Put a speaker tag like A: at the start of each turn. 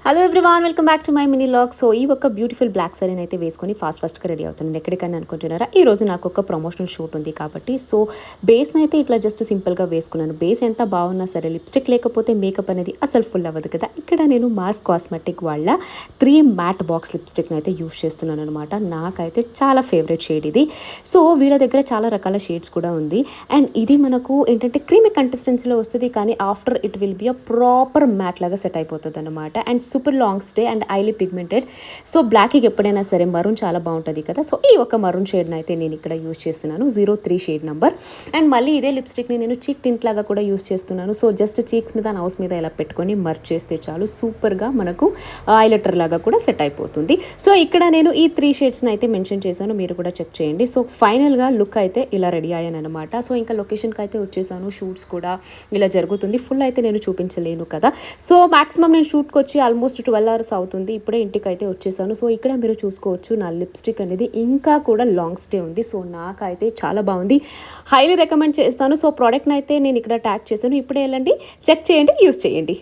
A: Hello everyone, welcome back to my mini log. So ఈ ఒక beautiful black సారీని అయితే వేసుకొని ఫాస్ట్గా రెడీ అవుతున్నాను. ఎక్కడికైనా అనుకుంటున్నారా? ఈ రోజు నాకు ఒక ప్రమోషనల్ షూట్ ఉంది కాబట్టి సో బేస్ని అయితే ఇట్లా జస్ట్ సింపుల్గా వేసుకున్నాను. బేస్ ఎంత బాగున్నా సరే లిప్స్టిక్ లేకపోతే మేకప్ అనేది అసలు ఫుల్ అవ్వదు కదా. ఇక్కడ నేను మాస్ కాస్మెటిక్ వాళ్ళ 3 మ్యాట్ బాక్స్ లిప్స్టిక్ని అయితే యూస్ చేస్తున్నాను అనమాట. నాకైతే చాలా ఫేవరెట్ షేడ్ ఇది. సో వీళ్ళ దగ్గర చాలా రకాల షేడ్స్ కూడా ఉంది. అండ్ ఇది మనకు ఏంటంటే క్రీమీ కంటెస్టెన్సీలో వస్తుంది, కానీ after it will be a proper matte లాగా సెట్ అయిపోతుంది అనమాట. And super long stay and highly pigmented. So బ్లాక్కి ఎప్పుడైనా సరే మరూన్ చాలా బాగుంటుంది కదా. సో ఈ ఒక మరూన్ షేడ్ని అయితే నేను ఇక్కడ యూస్ చేస్తున్నాను, 03 షేడ్ నెంబర్. అండ్ మళ్ళీ ఇదే లిప్స్టిక్ని నేను చీక్ టింట్ లాగా కూడా యూస్ చేస్తున్నాను. సో జస్ట్ చీక్స్ మీద నౌస్ మీద ఇలా పెట్టుకొని మర్చ్ చేస్తే చాలు సూపర్గా మనకు ఐలైటర్ లాగా కూడా సెట్ అయిపోతుంది. సో ఇక్కడ నేను ఈ 3 షేడ్స్ని అయితే మెన్షన్ చేశాను, మీరు కూడా చెక్ చేయండి. సో ఫైనల్గా లుక్ అయితే ఇలా రెడీ అయ్యాను అనమాట. సో ఇంకా లొకేషన్కి అయితే వచ్చేసాను. షూట్స్ కూడా ఇలా జరుగుతుంది. ఫుల్ అయితే నేను చూపించలేను కదా. సో మాక్సిమం నేను షూట్కి వచ్చి ఆల్మోస్ట్ 12 hours అవుతుంది. ఇప్పుడే ఇంటికి అయితే వచ్చేసాను. సో ఇక్కడ మీరు చూసుకోవచ్చు నా లిప్స్టిక్ అనేది ఇంకా కూడా లాంగ్ స్టే ఉంది. సో నాకైతే చాలా బాగుంది, హైలీ రికమెండ్ చేస్తాను. సో ప్రోడక్ట్ని అయితే నేను ఇక్కడ ట్యాగ్ చేశాను. ఇప్పుడే వెళ్ళండి, చెక్ చేయండి, యూస్ చేయండి.